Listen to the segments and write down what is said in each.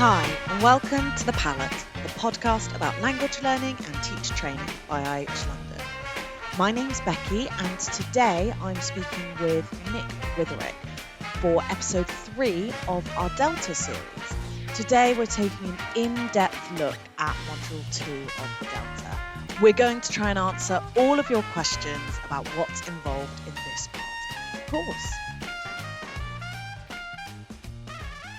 Hi, and welcome to the PALLATT, the podcast about language learning and teacher training by IH London. My name's Becky, and today I'm speaking with Nick Witherick for episode 3 of our Delta series. Today we're taking an in-depth look at module 2 of the Delta. We're going to try and answer all of your questions about what's involved in this part of the course.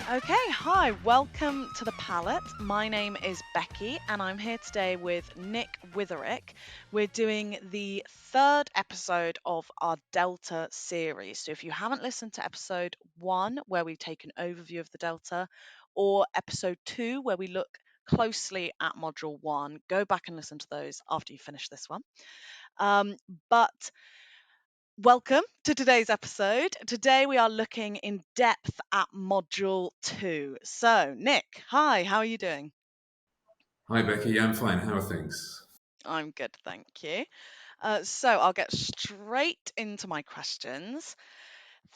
Okay, hi, welcome to the PALLATT. My name is Becky and I'm here today with Nick Witherick. We're doing the 3rd episode of our Delta series. So if you haven't listened to episode 1, where we take an overview of the Delta, or episode 2, where we look closely at module 1, go back and listen to those after you finish this one. But welcome to today's episode. Today we are looking in depth at module 2. So, Nick, hi, how are you doing? Hi, Becky. I'm fine. How are things? I'm good, thank you. So I'll get straight into my questions.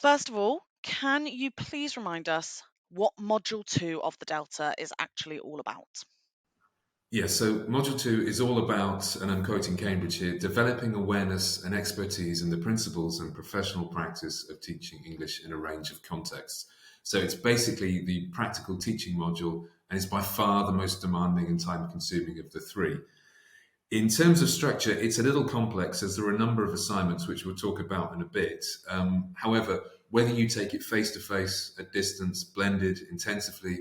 First of all, can you please remind us what module 2 of the Delta is actually all about? Yes, so Module 2 is all about, and I'm quoting Cambridge here, developing awareness and expertise in the principles and professional practice of teaching English in a range of contexts. So it's basically the practical teaching module, and it's by far the most demanding and time-consuming of the 3. In terms of structure, it's a little complex as there are a number of assignments which we'll talk about in a bit. However, whether you take it face-to-face, at distance, blended, intensively,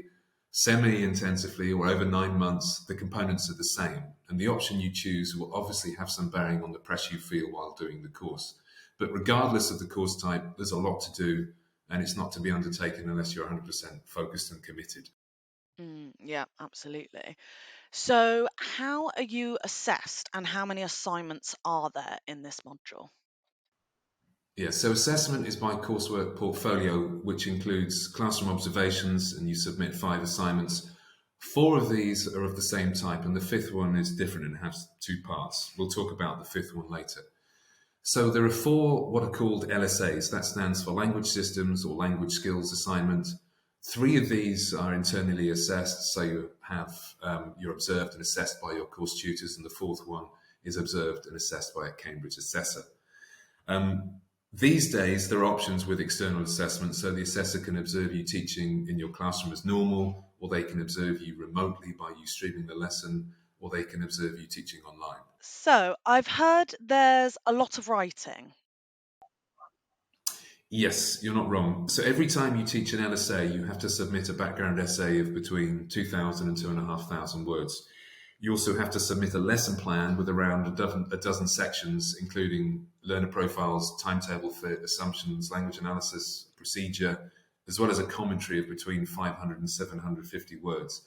semi-intensively, or over 9 months, the components are the same. And the option you choose will obviously have some bearing on the pressure you feel while doing the course. But regardless of the course type, there's a lot to do, and it's not to be undertaken unless you're 100% focused and committed. Yeah, absolutely. So, how are you assessed and how many assignments are there in this module? Yeah, so assessment is by coursework portfolio, which includes classroom observations, and you submit 5 assignments. 4 of these are of the same type, and the 5th one is different and has 2 parts. We'll talk about the 5th one later. So there are 4 what are called LSAs. That stands for Language Systems or Language Skills Assignment. 3 of these are internally assessed, so you're observed and assessed by your course tutors, and the 4th one is observed and assessed by a Cambridge assessor. These days, there are options with external assessment, so the assessor can observe you teaching in your classroom as normal, or they can observe you remotely by you streaming the lesson, or they can observe you teaching online. So, I've heard there's a lot of writing. Yes, you're not wrong. So every time you teach an LSA, you have to submit a background essay of between 2,000 and 2,500 words. You also have to submit a lesson plan with around a dozen sections, including learner profiles, timetable fit, assumptions, language analysis, procedure, as well as a commentary of between 500 and 750 words.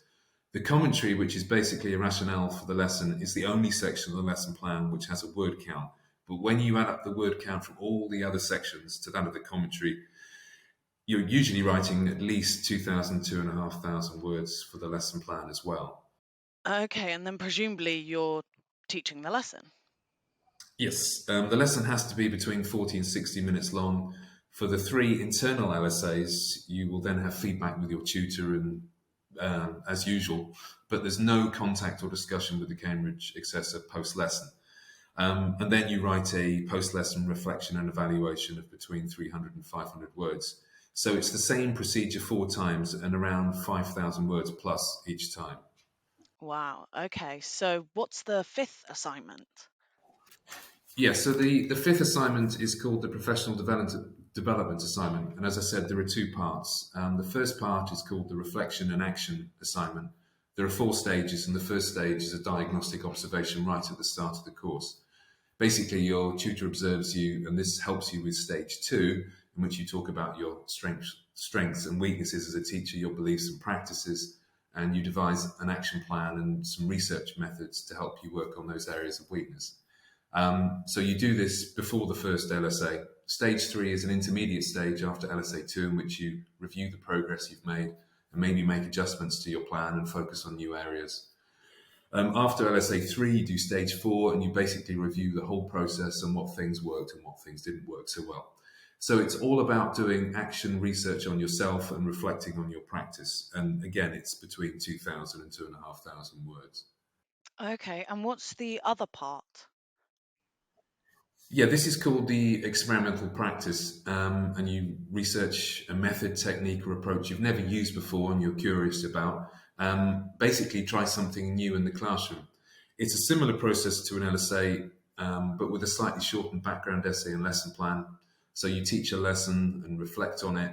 The commentary, which is basically a rationale for the lesson, is the only section of the lesson plan which has a word count. But when you add up the word count from all the other sections to that of the commentary, you're usually writing at least 2,000, 2,500 words for the lesson plan as well. Okay, and then presumably you're teaching the lesson. Yes, the lesson has to be between 40 and 60 minutes long. For the 3 internal LSAs, you will then have feedback with your tutor and as usual, but there's no contact or discussion with the Cambridge assessor post-lesson. And then you write a post-lesson reflection and evaluation of between 300 and 500 words. So it's the same procedure 4 times and around 5,000 words plus each time. Wow. Okay. So what's the 5th assignment? Yeah, so the 5th assignment is called the Professional Development Assignment. And as I said, there are 2 parts. The first part is called the Reflection and Action Assignment. There are 4 stages, and the first stage is a diagnostic observation right at the start of the course. Basically, your tutor observes you, and this helps you with stage 2, in which you talk about your strengths and weaknesses as a teacher, your beliefs and practices, and you devise an action plan and some research methods to help you work on those areas of weakness. So you do this before the first LSA. Stage 3 is an intermediate stage after LSA 2, in which you review the progress you've made and maybe make adjustments to your plan and focus on new areas. After LSA 3, you do stage 4, and you basically review the whole process and what things worked and what things didn't work so well. So it's all about doing action research on yourself and reflecting on your practice. And again, it's between 2,000 and 2,500 words. Okay, and what's the other part? Yeah, this is called the experimental practice, and you research a method, technique, or approach you've never used before and you're curious about. Basically, try something new in the classroom. It's a similar process to an LSA, but with a slightly shortened background essay and lesson plan. So you teach a lesson and reflect on it,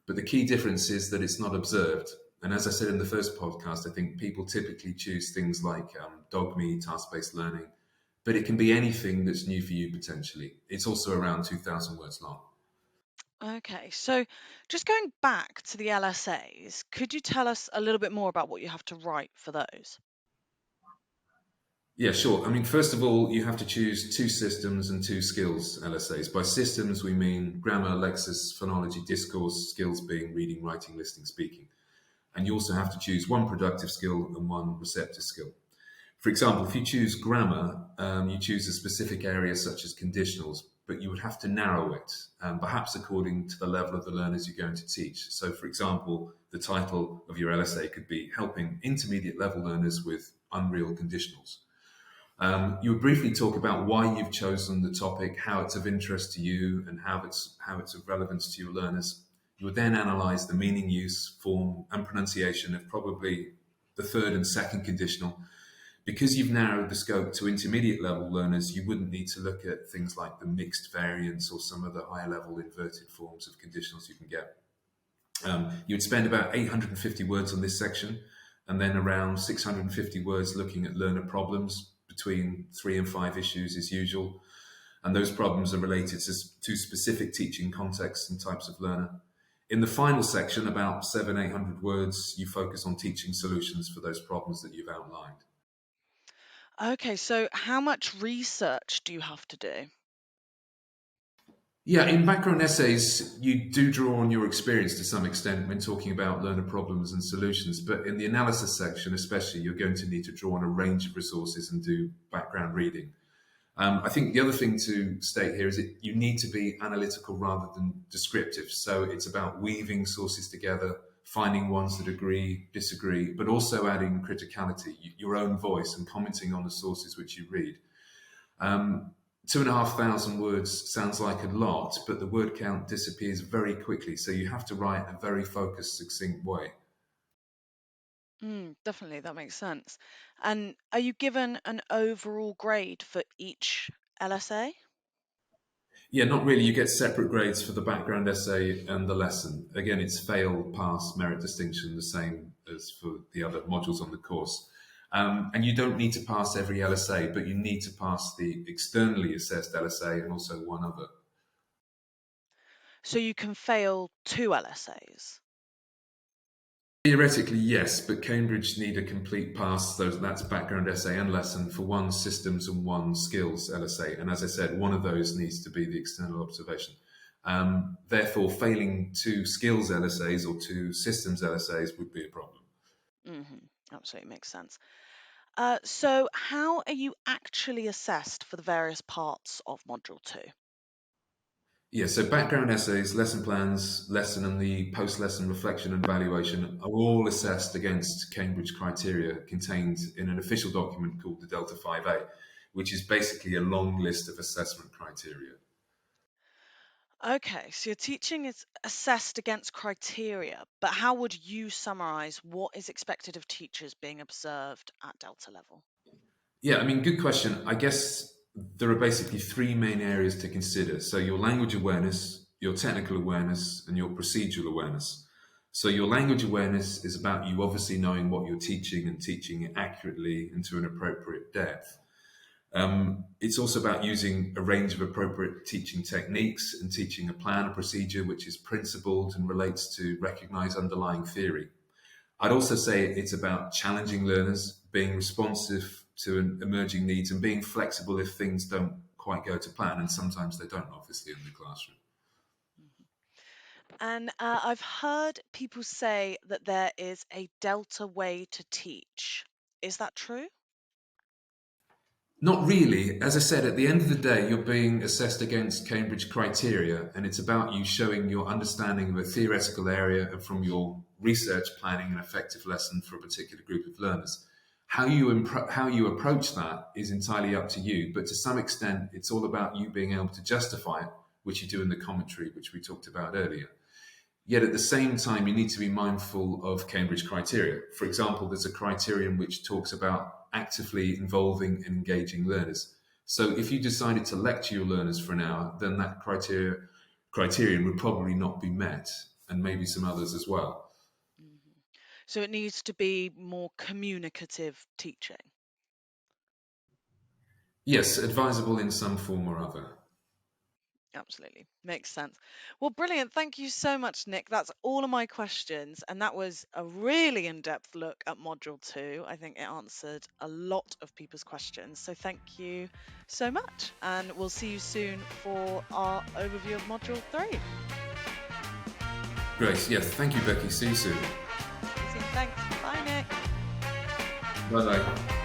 but the key difference is that it's not observed. And as I said in the first podcast, I think people typically choose things like dogme, task-based learning, but it can be anything that's new for you potentially. It's also around 2,000 words long. Okay, so just going back to the LSAs, could you tell us a little bit more about what you have to write for those? Yeah, sure. I mean, first of all, you have to choose two systems and two skills LSAs. By systems, we mean grammar, lexis, phonology, discourse, skills being reading, writing, listening, speaking. And you also have to choose one productive skill and one receptive skill. For example, if you choose grammar, you choose a specific area such as conditionals, but you would have to narrow it, perhaps according to the level of the learners you're going to teach. So, for example, the title of your LSA could be Helping Intermediate Level Learners with Unreal Conditionals. You would briefly talk about why you've chosen the topic, how it's of interest to you, and how it's of relevance to your learners. You would then analyse the meaning, use, form, and pronunciation of probably the third and second conditional. Because you've narrowed the scope to intermediate level learners, you wouldn't need to look at things like the mixed variants or some of the higher level inverted forms of conditionals you can get. You'd spend about 850 words on this section, and then around 650 words looking at learner problems. Between 3 and 5 issues is usual, and those problems are related to specific teaching contexts and types of learner. In the final section, about 800 words, you focus on teaching solutions for those problems that you've outlined. Okay, so how much research do you have to do? Yeah, in background essays, you do draw on your experience to some extent when talking about learner problems and solutions. But in the analysis section, especially, you're going to need to draw on a range of resources and do background reading. I think the other thing to state here is that you need to be analytical rather than descriptive. So it's about weaving sources together, finding ones that agree, disagree, but also adding criticality, your own voice, and commenting on the sources which you read. 2,500 words sounds like a lot, but the word count disappears very quickly. So you have to write in a very focused, succinct way. Definitely, that makes sense. And are you given an overall grade for each LSA? Yeah, not really. You get separate grades for the background essay and the lesson. Again, it's fail, pass, merit distinction, the same as for the other modules on the course. And you don't need to pass every LSA, but you need to pass the externally assessed LSA and also one other. So you can fail two LSAs. Theoretically, yes, but Cambridge need a complete pass. That's background essay and lesson for one systems and one skills LSA. And as I said, one of those needs to be the external observation. Therefore, failing two skills LSAs or two systems LSAs would be a problem. Absolutely makes sense. So how are you actually assessed for the various parts of Module 2? Yeah, so background essays, lesson plans, lesson and the post-lesson reflection and evaluation are all assessed against Cambridge criteria contained in an official document called the Delta 5A, which is basically a long list of assessment criteria. Okay, so your teaching is assessed against criteria, but how would you summarize what is expected of teachers being observed at Delta level? Yeah, I mean, good question. I guess there are basically three main areas to consider. So, your language awareness, your technical awareness, and your procedural awareness. So, your language awareness is about you obviously knowing what you're teaching and teaching it accurately and to an appropriate depth. It's also about using a range of appropriate teaching techniques and teaching a plan, a procedure which is principled and relates to recognized underlying theory. I'd also say it's about challenging learners, being responsive to emerging needs, and being flexible if things don't quite go to plan. And sometimes they don't, obviously, in the classroom. And I've heard people say that there is a Delta way to teach. Is that true? Not really. As I said, at the end of the day, you're being assessed against Cambridge criteria, and it's about you showing your understanding of a theoretical area and from your research planning an effective lesson for a particular group of learners. How you approach that is entirely up to you, but to some extent, it's all about you being able to justify it, which you do in the commentary, which we talked about earlier. Yet at the same time, you need to be mindful of Cambridge criteria. For example, there's a criterion which talks about actively involving and engaging learners. So if you decided to lecture your learners for an hour, then that criterion would probably not be met, and maybe some others as well. Mhm. So it needs to be more communicative teaching. Yes, advisable in some form or other. Absolutely. Makes sense. Well, brilliant. Thank you so much, Nick. That's all of my questions. And that was a really in-depth look at Module 2. I think it answered a lot of people's questions. So thank you so much. And we'll see you soon for our overview of Module 3. Great. Yes, thank you, Becky. See you soon. See you soon. Thanks. Bye, Nick. Bye bye.